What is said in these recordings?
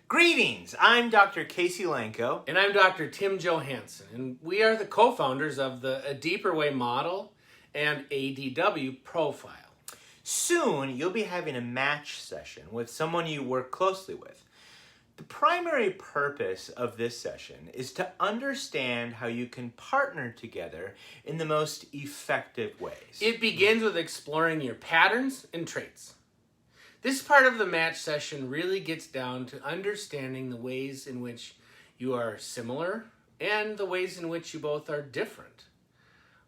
Greetings, I'm Dr. Casey Lanko. And I'm Dr. Tim Johansson, and we are the co-founders of the A Deeper Way model and ADW profile. Soon, you'll be having a match session with someone you work closely with. The primary purpose of this session is to understand how you can partner together in the most effective ways. It begins with exploring your patterns and traits. This part of the match session really gets down to understanding the ways in which you are similar and the ways in which you both are different.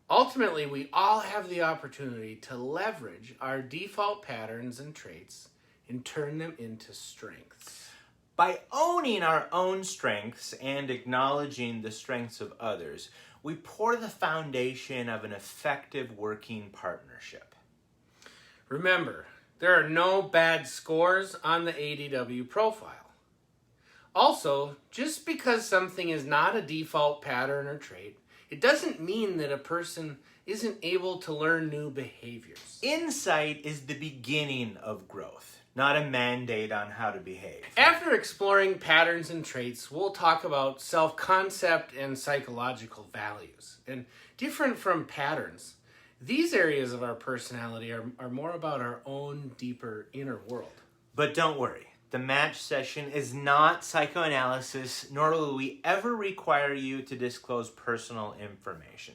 Ultimately, we all have the opportunity to leverage our default patterns and traits and turn them into strengths. By owning our own strengths and acknowledging the strengths of others, we pour the foundation of an effective working partnership. Remember, there are no bad scores on the ADW profile. Also, just because something is not a default pattern or trait, it doesn't mean that a person isn't able to learn new behaviors. Insight is the beginning of growth, not a mandate on how to behave. After exploring patterns and traits, we'll talk about self-concept and psychological values. And different from patterns, these areas of our personality are more about our own deeper inner world. But don't worry, the match session is not psychoanalysis, nor will we ever require you to disclose personal information.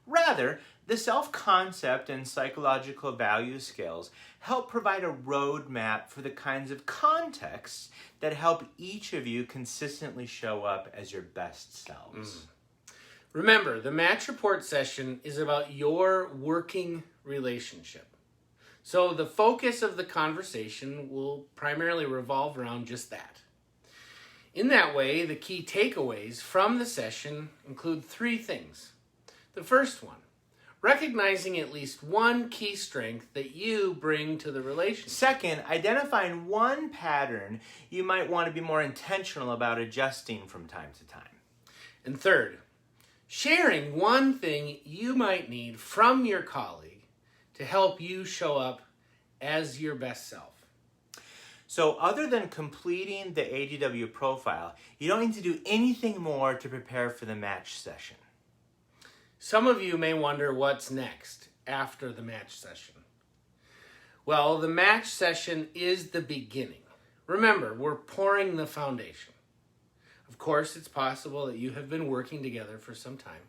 Rather, the self-concept and psychological value scales help provide a roadmap for the kinds of contexts that help each of you consistently show up as your best selves. Remember, the match report session is about your working relationship. So the focus of the conversation will primarily revolve around just that. In that way, the key takeaways from the session include 3 things. The first one, recognizing at least one key strength that you bring to the relationship. Second, identifying one pattern you might want to be more intentional about adjusting from time to time. And third, sharing one thing you might need from your colleague to help you show up as your best self. So other than completing the ADW profile, you don't need to do anything more to prepare for the match session. Some of you may wonder what's next after the match session. Well, the match session is the beginning. Remember, we're pouring the foundation. Of course, it's possible that you have been working together for some time,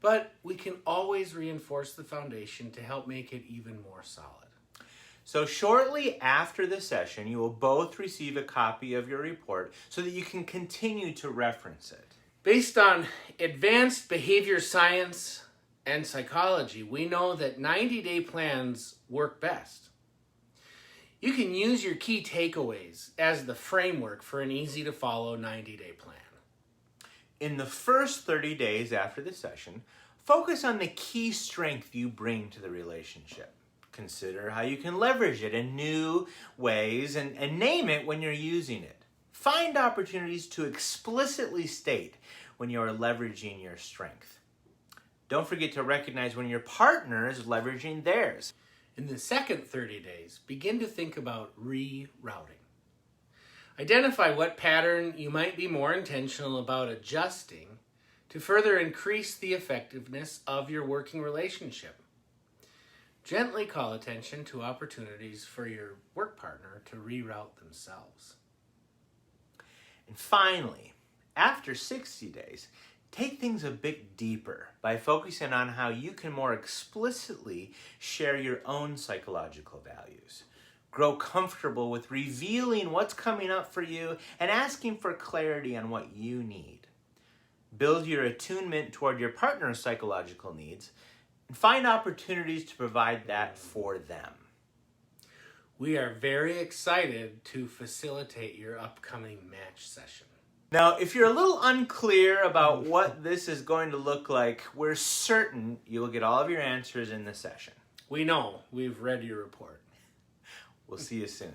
but we can always reinforce the foundation to help make it even more solid. So shortly after the session, you will both receive a copy of your report so that you can continue to reference it. Based on advanced behavior science and psychology, we know that 90-day plans work best. You can use your key takeaways as the framework for an easy-to-follow 90-day plan. In the first 30 days after the session, focus on the key strength you bring to the relationship. Consider how you can leverage it in new ways and name it when you're using it. Find opportunities to explicitly state when you are leveraging your strength. Don't forget to recognize when your partner is leveraging theirs. In the second 30 days, begin to think about rerouting. Identify what pattern you might be more intentional about adjusting to further increase the effectiveness of your working relationship. Gently call attention to opportunities for your work partner to reroute themselves. And finally, after 60 days, take things a bit deeper by focusing on how you can more explicitly share your own psychological values. Grow comfortable with revealing what's coming up for you and asking for clarity on what you need. Build your attunement toward your partner's psychological needs and find opportunities to provide that for them. We are very excited to facilitate your upcoming match session. Now, if you're a little unclear about what this is going to look like, we're certain you will get all of your answers in the session. We know. We've read your report. We'll see you soon.